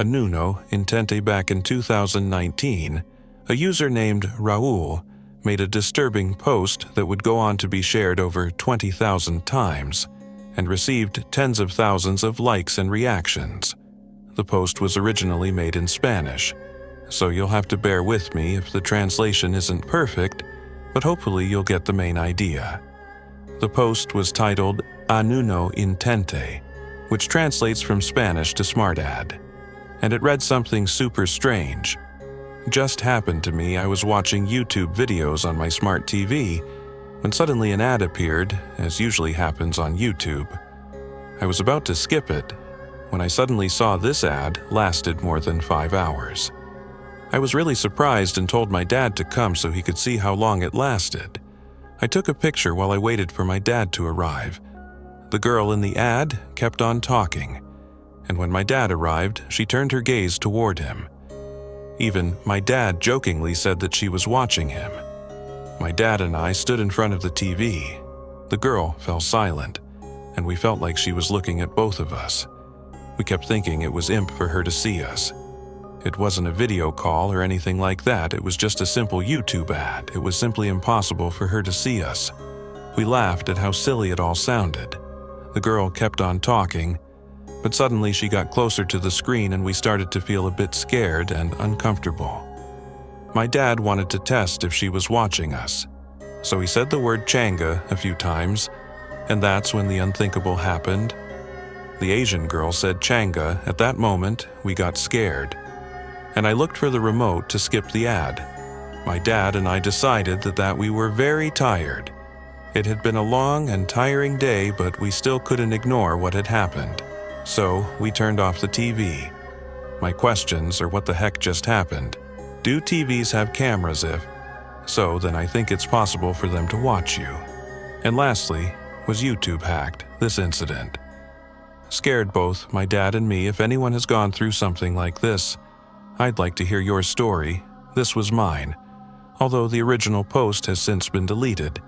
Uno Intente. Back in 2019, a user named Raul made a disturbing post that would go on to be shared over 20,000 times and received tens of thousands of likes and reactions. The post was originally made in Spanish, so you'll have to bear with me if the translation isn't perfect, but hopefully you'll get the main idea. The post was titled Uno Intente, which translates from Spanish to smart ad, and it read something super strange. Just happened to me, I was watching YouTube videos on my smart TV when suddenly an ad appeared, as usually happens on YouTube. I was about to skip it when I suddenly saw this ad lasted more than 5 hours. I was really surprised and told my dad to come so he could see how long it lasted. I took a picture while I waited for my dad to arrive. The girl in the ad kept on talking, and when my dad arrived, she turned her gaze toward him. Even my dad jokingly said that she was watching him. My dad and I stood in front of the TV. The girl fell silent, and we felt like she was looking at both of us. We kept thinking it was imp for her to see us. It wasn't a video call or anything like that, it was just a simple YouTube ad. It was simply impossible for her to see us. We laughed at how silly it all sounded. The girl kept on talking, but suddenly she got closer to the screen and we started to feel a bit scared and uncomfortable. My dad wanted to test if she was watching us, so he said the word Changa a few times, and that's when the unthinkable happened. The Asian girl said Changa. At that moment, we got scared, and I looked for the remote to skip the ad. My dad and I decided that we were very tired. It had been a long and tiring day, but we still couldn't ignore what had happened. So we turned off the TV. My questions are, what the heck just happened? Do TVs have cameras? If so, then I think it's possible for them to watch you. And lastly, was YouTube hacked? This incident scared both my dad and me. If anyone has gone through something like this, I'd like to hear your story. This was mine, although the original post has since been deleted.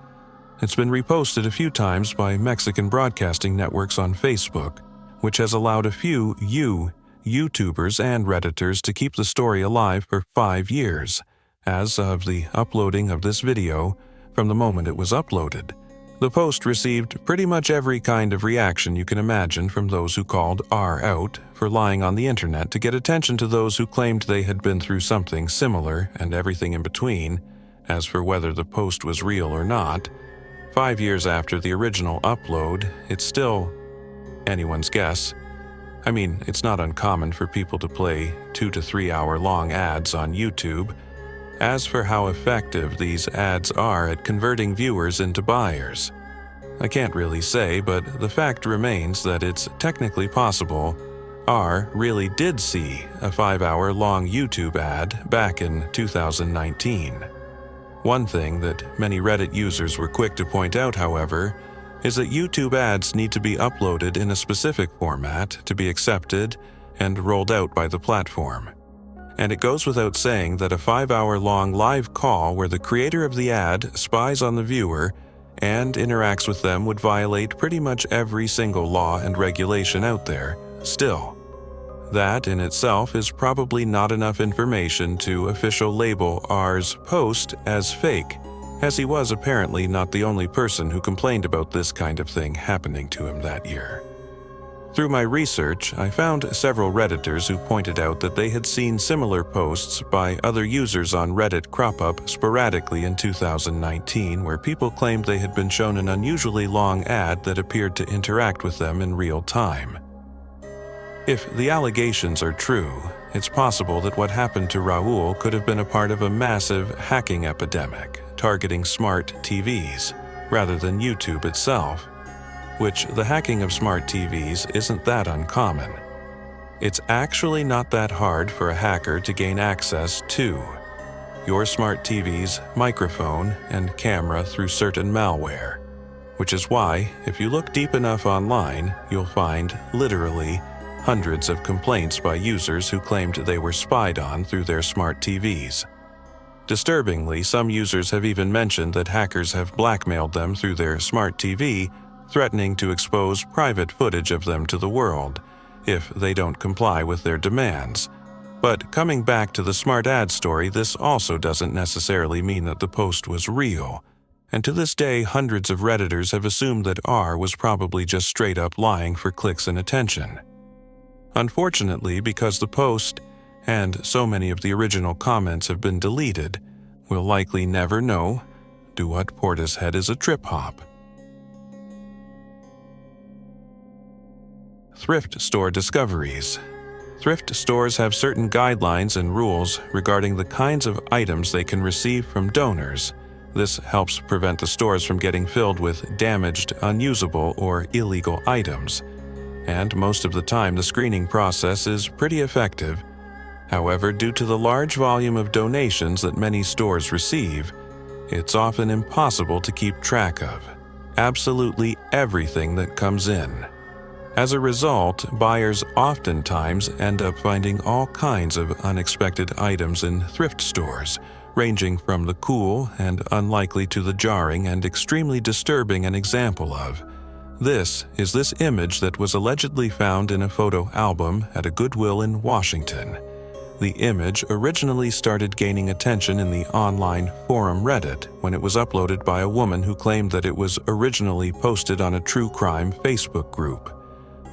It's been reposted a few times by Mexican broadcasting networks on Facebook, which has allowed a few YouTubers and Redditors to keep the story alive for 5 years, as of the uploading of this video. From the moment it was uploaded, the post received pretty much every kind of reaction you can imagine, from those who called R out for lying on the internet to get attention to those who claimed they had been through something similar, and everything in between. As for whether the post was real or not, 5 years after the original upload, it's still anyone's guess. I mean, it's not uncommon for people to play 2 to 3 hour long ads on YouTube. As for how effective these ads are at converting viewers into buyers, I can't really say, but the fact remains that it's technically possible R really did see a 5 hour long YouTube ad back in 2019. One thing that many Reddit users were quick to point out, however, is that YouTube ads need to be uploaded in a specific format to be accepted and rolled out by the platform. And it goes without saying that a 5 hour long live call where the creator of the ad spies on the viewer and interacts with them would violate pretty much every single law and regulation out there. Still, that in itself is probably not enough information to official label R's post as fake, as he was apparently not the only person who complained about this kind of thing happening to him that year. Through my research, I found several Redditors who pointed out that they had seen similar posts by other users on Reddit crop up sporadically in 2019, where people claimed they had been shown an unusually long ad that appeared to interact with them in real time. If the allegations are true, it's possible that what happened to Raul could have been a part of a massive hacking epidemic targeting smart TVs rather than YouTube itself, which the hacking of smart TVs isn't that uncommon. It's actually not that hard for a hacker to gain access to your smart TV's microphone and camera through certain malware, which is why, if you look deep enough online, you'll find literally hundreds of complaints by users who claimed they were spied on through their smart TVs. Disturbingly, some users have even mentioned that hackers have blackmailed them through their smart TV, threatening to expose private footage of them to the world, if they don't comply with their demands. But coming back to the smart ad story, this also doesn't necessarily mean that the post was real. And to this day, hundreds of Redditors have assumed that R was probably just straight up lying for clicks and attention. Unfortunately, because the post and so many of the original comments have been deleted, we'll likely never know to what Portishead is a trip-hop. Thrift store discoveries. Thrift stores have certain guidelines and rules regarding the kinds of items they can receive from donors. This helps prevent the stores from getting filled with damaged, unusable, or illegal items. And most of the time, the screening process is pretty effective. However, due to the large volume of donations that many stores receive, it's often impossible to keep track of absolutely everything that comes in. As a result, buyers oftentimes end up finding all kinds of unexpected items in thrift stores, ranging from the cool and unlikely to the jarring and extremely disturbing. An example of this is this image that was allegedly found in a photo album at a Goodwill in Washington. The image originally started gaining attention in the online forum Reddit when it was uploaded by a woman who claimed that it was originally posted on a true crime Facebook group.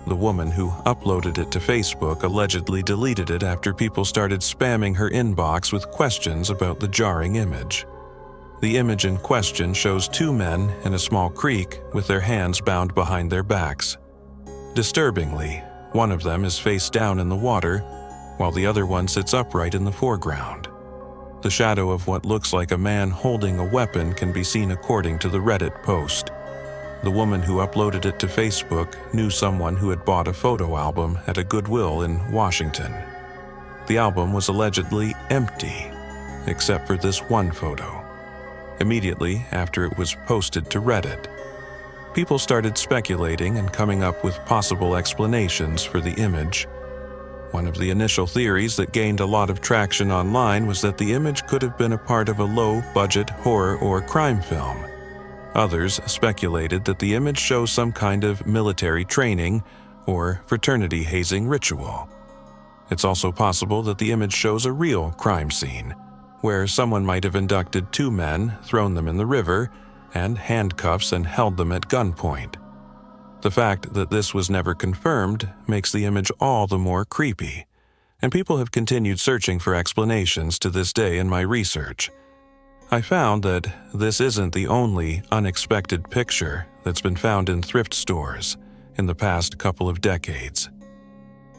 The woman who uploaded it to Facebook allegedly deleted it after people started spamming her inbox with questions about the jarring image. The image in question shows two men in a small creek with their hands bound behind their backs. Disturbingly, one of them is face down in the water, while the other one sits upright in the foreground. The shadow of what looks like a man holding a weapon can be seen according to the Reddit post. The woman who uploaded it to Facebook knew someone who had bought a photo album at a Goodwill in Washington. The album was allegedly empty, except for this one photo. Immediately after it was posted to Reddit, people started speculating and coming up with possible explanations for the image. One of the initial theories that gained a lot of traction online was that the image could have been a part of a low-budget horror or crime film. Others speculated that the image shows some kind of military training or fraternity hazing ritual. It's also possible that the image shows a real crime scene, where someone might have inducted two men, thrown them in the river, and handcuffs and held them at gunpoint. The fact that this was never confirmed makes the image all the more creepy, and people have continued searching for explanations to this day in my research. I found that this isn't the only unexpected picture that's been found in thrift stores in the past couple of decades.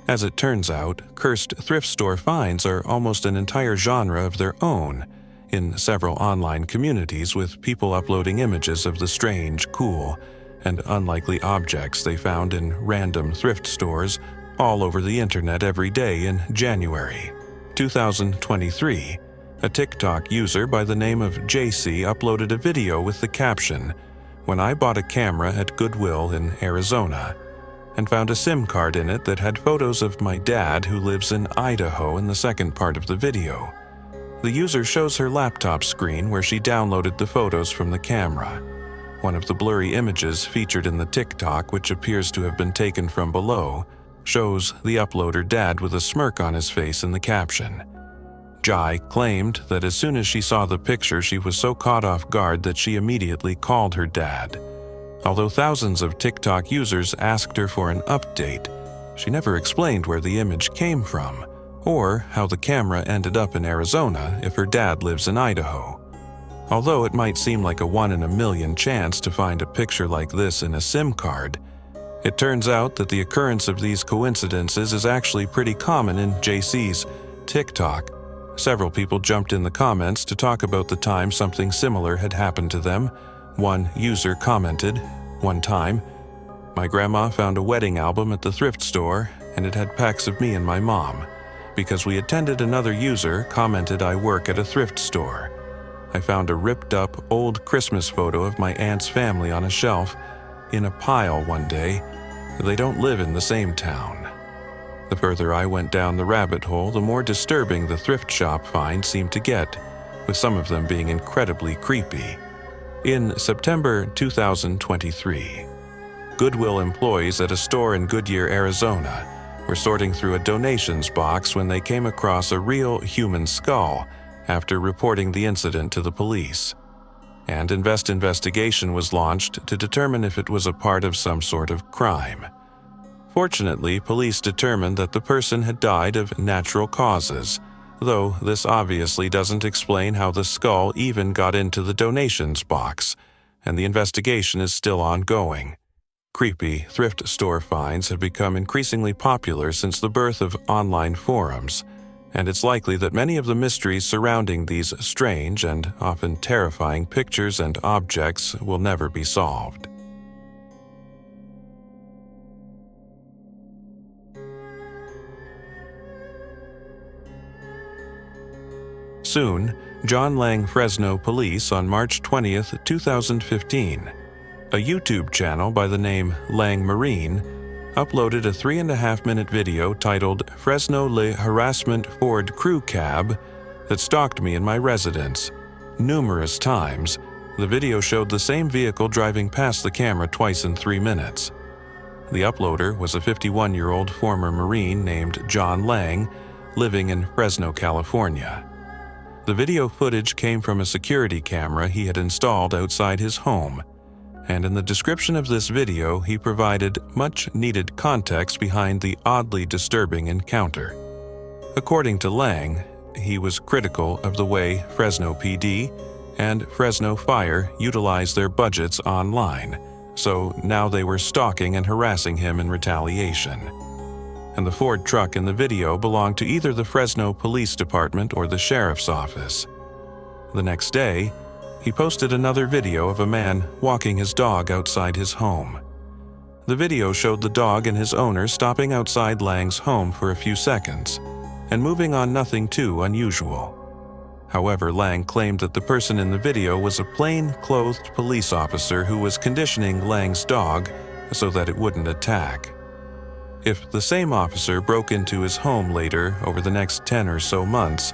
As it turns out, cursed thrift store finds are almost an entire genre of their own in several online communities, with people uploading images of the strange, cool, and unlikely objects they found in random thrift stores all over the internet every day. In January 2023, a TikTok user by the name of JC uploaded a video with the caption, "When I bought a camera at Goodwill in Arizona," and found a SIM card in it that had photos of my dad who lives in Idaho in the second part of the video. The user shows her laptop screen where she downloaded the photos from the camera. One of the blurry images featured in the TikTok, which appears to have been taken from below, shows the uploader dad with a smirk on his face in the caption. Jai claimed that as soon as she saw the picture, she was so caught off guard that she immediately called her dad. Although thousands of TikTok users asked her for an update, she never explained where the image came from, or how the camera ended up in Arizona if her dad lives in Idaho. Although it might seem like a 1 in a million chance to find a picture like this in a SIM card, it turns out that the occurrence of these coincidences is actually pretty common in JC's TikTok. Several people jumped in the comments to talk about the time something similar had happened to them. One user commented, "One time, my grandma found a wedding album at the thrift store and it had pics of me and my mom. Because we attended, another user commented, I work at a thrift store. I found a ripped up old Christmas photo of my aunt's family on a shelf in a pile one day. They don't live in the same town." The further I went down the rabbit hole, the more disturbing the thrift shop finds seemed to get, with some of them being incredibly creepy. In September 2023, Goodwill employees at a store in Goodyear, Arizona, were sorting through a donations box when they came across a real human skull after reporting the incident to the police. And investigation was launched to determine if it was a part of some sort of crime. Fortunately, police determined that the person had died of natural causes, though this obviously doesn't explain how the skull even got into the donations box, and the investigation is still ongoing. Creepy thrift store finds have become increasingly popular since the birth of online forums, and it's likely that many of the mysteries surrounding these strange and often terrifying pictures and objects will never be solved. Soon, John Lang Fresno Police on March 20, 2015. A YouTube channel by the name Lang Marine uploaded a 3.5-minute video titled Fresno Le Harassment Ford Crew Cab that stalked me in my residence. Numerous times, the video showed the same vehicle driving past the camera twice in 3 minutes. The uploader was a 51-year-old former Marine named John Lang, living in Fresno, California. The video footage came from a security camera he had installed outside his home, and in the description of this video he provided much-needed context behind the oddly disturbing encounter. According to Lang, he was critical of the way Fresno PD and Fresno Fire utilized their budgets online, so now they were stalking and harassing him in retaliation. And the Ford truck in the video belonged to either the Fresno Police Department or the Sheriff's Office. The next day, he posted another video of a man walking his dog outside his home. The video showed the dog and his owner stopping outside Lang's home for a few seconds and moving on nothing too unusual. However, Lang claimed that the person in the video was a plain-clothed police officer who was conditioning Lang's dog so that it wouldn't attack. If the same officer broke into his home later over the next 10 or so months,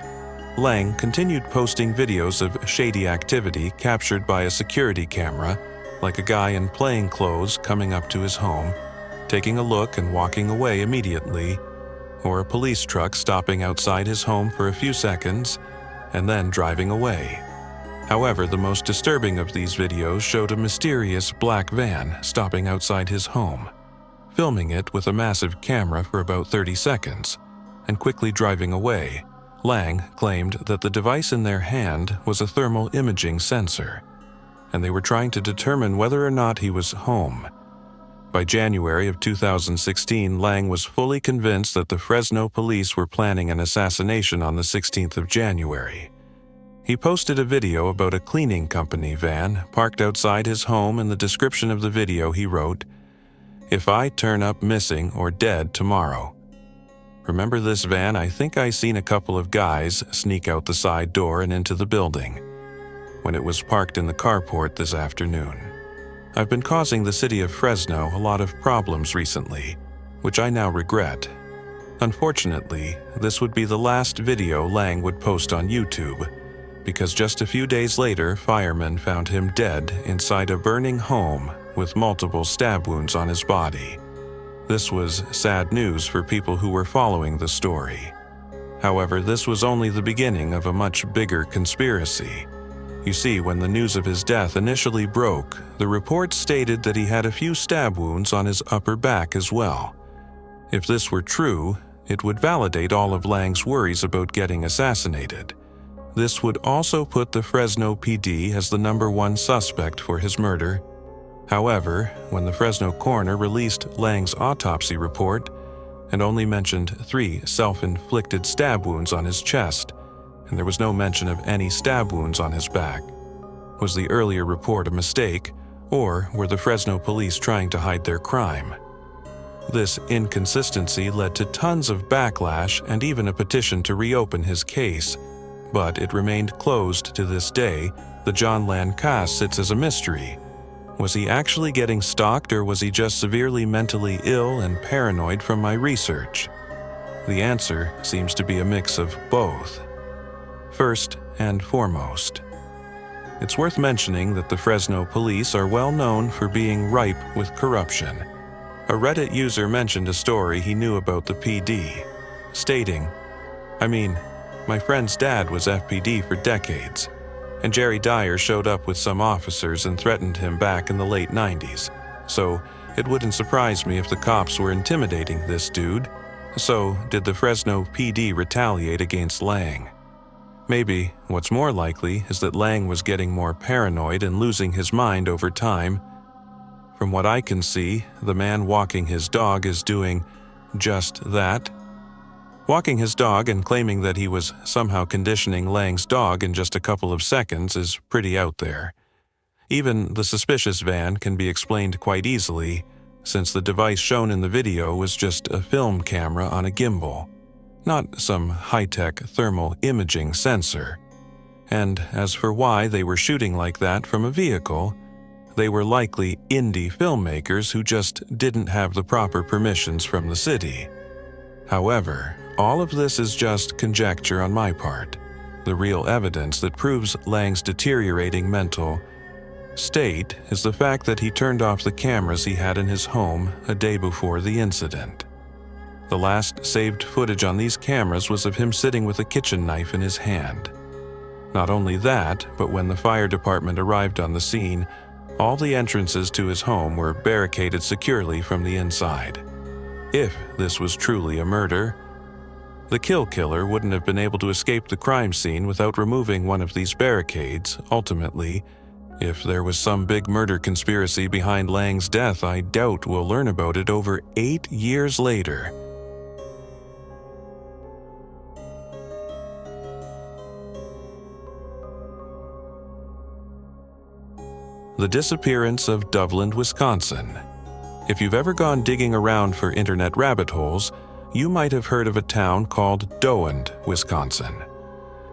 Lang continued posting videos of shady activity captured by a security camera, like a guy in plain clothes coming up to his home, taking a look and walking away immediately, or a police truck stopping outside his home for a few seconds and then driving away. However, the most disturbing of these videos showed a mysterious black van stopping outside his home, filming it with a massive camera for about 30 seconds, and quickly driving away. Lang claimed that the device in their hand was a thermal imaging sensor, and they were trying to determine whether or not he was home. By January of 2016, Lang was fully convinced that the Fresno police were planning an assassination on the 16th of January. He posted a video about a cleaning company van parked outside his home. In the description of the video he wrote, "If I turn up missing or dead tomorrow. Remember this van? I think I seen a couple of guys sneak out the side door and into the building when it was parked in the carport this afternoon. I've been causing the city of Fresno a lot of problems recently, which I now regret." Unfortunately, this would be the last video Lang would post on YouTube, because just a few days later, firemen found him dead inside a burning home with multiple stab wounds on his body. This was sad news for people who were following the story. However, this was only the beginning of a much bigger conspiracy. You see, when the news of his death initially broke, the reports stated that he had a few stab wounds on his upper back as well. If this were true, it would validate all of Lang's worries about getting assassinated. This would also put the Fresno PD as the #1 suspect for his murder. However, when the Fresno coroner released Lang's autopsy report and only mentioned 3 self-inflicted stab wounds on his chest, and there was no mention of any stab wounds on his back, was the earlier report a mistake, or were the Fresno police trying to hide their crime? This inconsistency led to tons of backlash and even a petition to reopen his case, but it remained closed to this day. The John Lang case sits as a mystery. Was he actually getting stalked, or was he just severely mentally ill and paranoid from my research? The answer seems to be a mix of both. First and foremost, it's worth mentioning that the Fresno police are well known for being ripe with corruption. A Reddit user mentioned a story he knew about the PD, stating, my friend's dad was FPD for decades, and Jerry Dyer showed up with some officers and threatened him back in the late 90s, so it wouldn't surprise me if the cops were intimidating this dude. So, did the Fresno PD retaliate against Lang? Maybe what's more likely is that Lang was getting more paranoid and losing his mind over time. From what I can see, the man walking his dog is doing just that. Walking his dog and claiming that he was somehow conditioning Lang's dog in just a couple of seconds is pretty out there. Even the suspicious van can be explained quite easily, since the device shown in the video was just a film camera on a gimbal, not some high-tech thermal imaging sensor. And as for why they were shooting like that from a vehicle, they were likely indie filmmakers who just didn't have the proper permissions from the city. However, all of this is just conjecture on my part. The real evidence that proves Lang's deteriorating mental state is the fact that he turned off the cameras he had in his home a day before the incident. The last saved footage on these cameras was of him sitting with a kitchen knife in his hand. Not only that, but when the fire department arrived on the scene, all the entrances to his home were barricaded securely from the inside. If this was truly a murder, the killer wouldn't have been able to escape the crime scene without removing one of these barricades. Ultimately, if there was some big murder conspiracy behind Lang's death, I doubt we'll learn about it over 8 years later. The disappearance of Dublin, Wisconsin. If you've ever gone digging around for internet rabbit holes, you might have heard of a town called Doand, Wisconsin.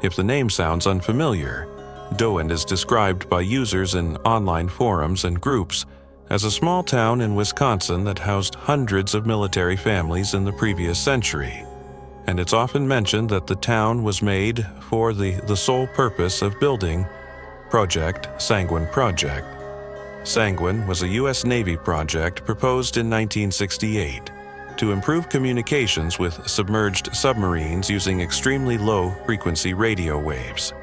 If the name sounds unfamiliar, Doand is described by users in online forums and groups as a small town in Wisconsin that housed hundreds of military families in the previous century. And it's often mentioned that the town was made for the sole purpose of building Project Sanguine Project. Sanguine was a U.S. Navy project proposed in 1968 to improve communications with submerged submarines using extremely low-frequency radio waves.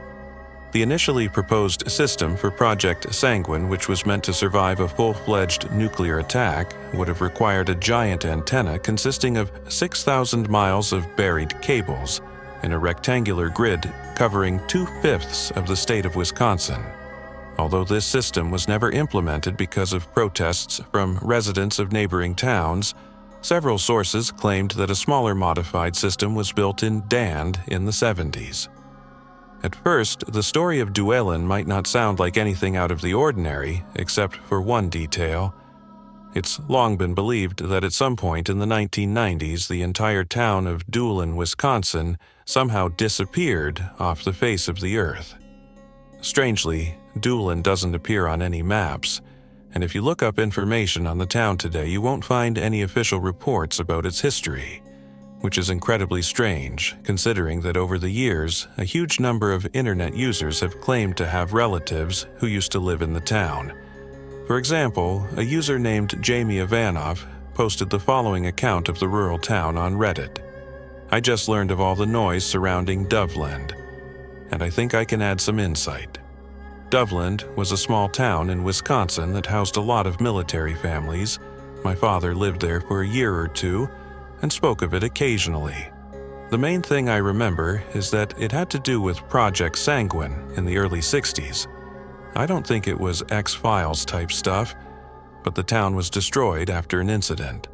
The initially proposed system for Project Sanguine, which was meant to survive a full-fledged nuclear attack, would have required a giant antenna consisting of 6,000 miles of buried cables in a rectangular grid covering 2/5 of the state of Wisconsin. Although this system was never implemented because of protests from residents of neighboring towns, several sources claimed that a smaller modified system was built in Dand in the 70s. At first, the story of Duelin might not sound like anything out of the ordinary, except for one detail. It's long been believed that at some point in the 1990s, the entire town of Duelin, Wisconsin, somehow disappeared off the face of the earth. Strangely, Duelin doesn't appear on any maps, and if you look up information on the town today, you won't find any official reports about its history, which is incredibly strange, considering that over the years, a huge number of internet users have claimed to have relatives who used to live in the town. For example, a user named Jamie Ivanov posted the following account of the rural town on Reddit. I just learned of all the noise surrounding Doveland, and I think I can add some insight. Doveland was a small town in Wisconsin that housed a lot of military families. My father lived there for a year or two and spoke of it occasionally. The main thing I remember is that it had to do with Project Sanguine in the early 60s. I don't think it was X-Files type stuff, but the town was destroyed after an incident.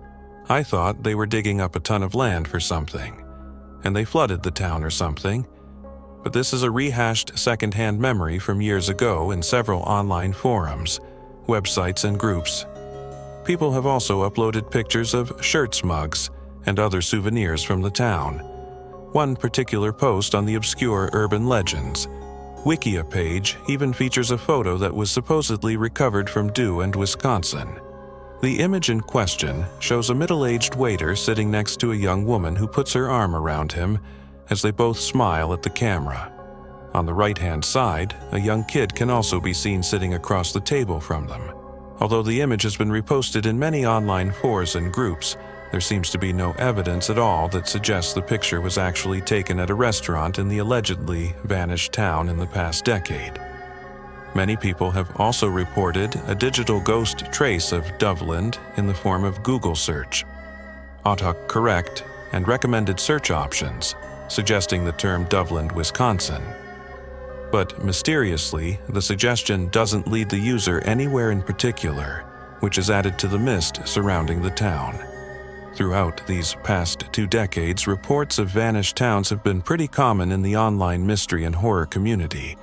I thought they were digging up a ton of land for something, and they flooded the town or something. But this is a rehashed second-hand memory from years ago in several online forums, websites, and groups. People have also uploaded pictures of shirts, mugs, and other souvenirs from the town. One particular post on the obscure urban legends Wikia page even features a photo that was supposedly recovered from Doand, Wisconsin. The image in question shows a middle-aged waiter sitting next to a young woman who puts her arm around him as they both smile at the camera. On the right-hand side, a young kid can also be seen sitting across the table from them. Although the image has been reposted in many online forums and groups, there seems to be no evidence at all that suggests the picture was actually taken at a restaurant in the allegedly vanished town in the past decade. Many people have also reported a digital ghost trace of Doveland in the form of Google search, autocorrect, and recommended search options, suggesting the term Doveland, Wisconsin. But mysteriously, the suggestion doesn't lead the user anywhere in particular, which is added to the mist surrounding the town. Throughout these past 2 decades, reports of vanished towns have been pretty common in the online mystery and horror community.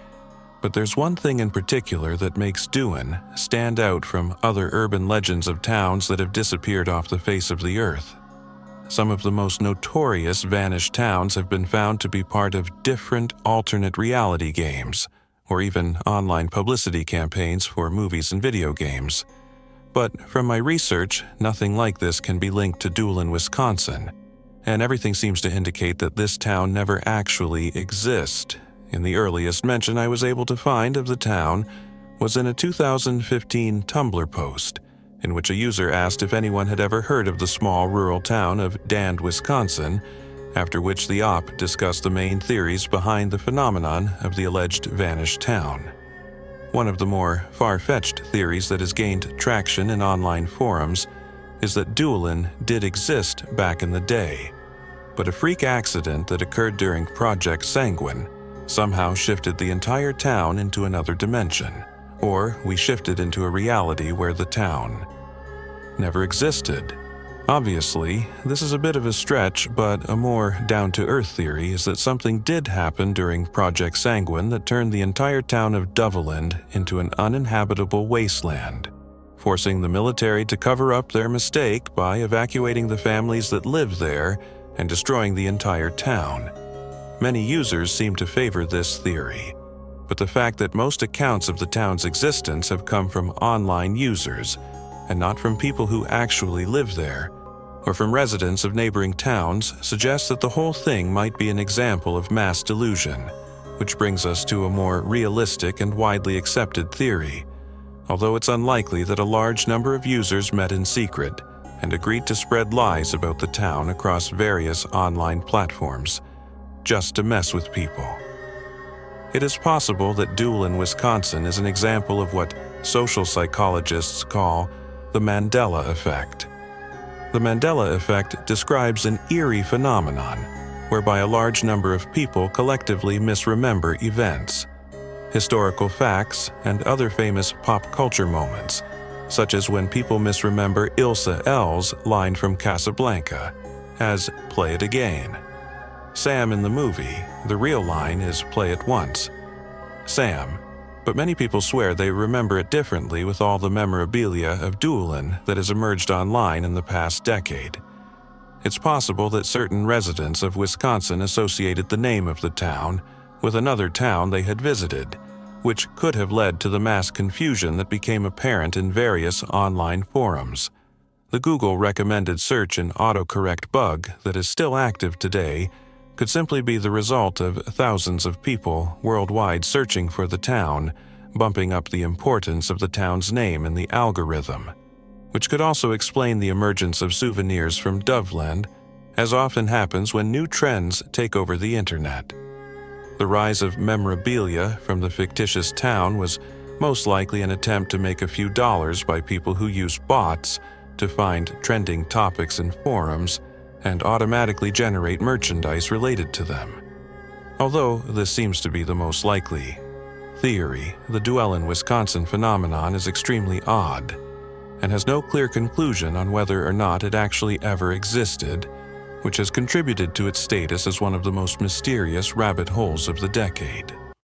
But there's one thing in particular that makes Doolin stand out from other urban legends of towns that have disappeared off the face of the earth. Some of the most notorious vanished towns have been found to be part of different alternate reality games, or even online publicity campaigns for movies and video games. But from my research, nothing like this can be linked to Doolin, Wisconsin, and everything seems to indicate that this town never actually exists. In the earliest mention I was able to find of the town was in a 2015 Tumblr post, in which a user asked if anyone had ever heard of the small rural town of Dand, Wisconsin, after which the op discussed the main theories behind the phenomenon of the alleged vanished town. One of the more far-fetched theories that has gained traction in online forums is that Doolin did exist back in the day, but a freak accident that occurred during Project Sanguine somehow shifted the entire town into another dimension, or we shifted into a reality where the town never existed. Obviously, this is a bit of a stretch, but a more down-to-earth theory is that something did happen during Project Sanguine that turned the entire town of Doveland into an uninhabitable wasteland, forcing the military to cover up their mistake by evacuating the families that lived there and destroying the entire town. Many users seem to favor this theory, but the fact that most accounts of the town's existence have come from online users and not from people who actually live there, or from residents of neighboring towns, suggests that the whole thing might be an example of mass delusion, which brings us to a more realistic and widely accepted theory, although it's unlikely that a large number of users met in secret and agreed to spread lies about the town across various online platforms, just to mess with people. It is possible that Doolin, Wisconsin is an example of what social psychologists call the Mandela effect. The Mandela effect describes an eerie phenomenon whereby a large number of people collectively misremember events, historical facts, and other famous pop culture moments, such as when people misremember Ilsa L's line from Casablanca as "play it again." Sam in the movie, the real line is "play it once." Sam, but many people swear they remember it differently with all the memorabilia of Doolin that has emerged online in the past decade. It's possible that certain residents of Wisconsin associated the name of the town with another town they had visited, which could have led to the mass confusion that became apparent in various online forums. The Google recommended search and autocorrect bug that is still active today could simply be the result of thousands of people worldwide searching for the town, bumping up the importance of the town's name in the algorithm, which could also explain the emergence of souvenirs from Doveland, as often happens when new trends take over the internet. The rise of memorabilia from the fictitious town was most likely an attempt to make a few dollars by people who use bots to find trending topics in forums and automatically generate merchandise related to them. Although this seems to be the most likely theory, the Doolin, Wisconsin phenomenon is extremely odd and has no clear conclusion on whether or not it actually ever existed, which has contributed to its status as one of the most mysterious rabbit holes of the decade.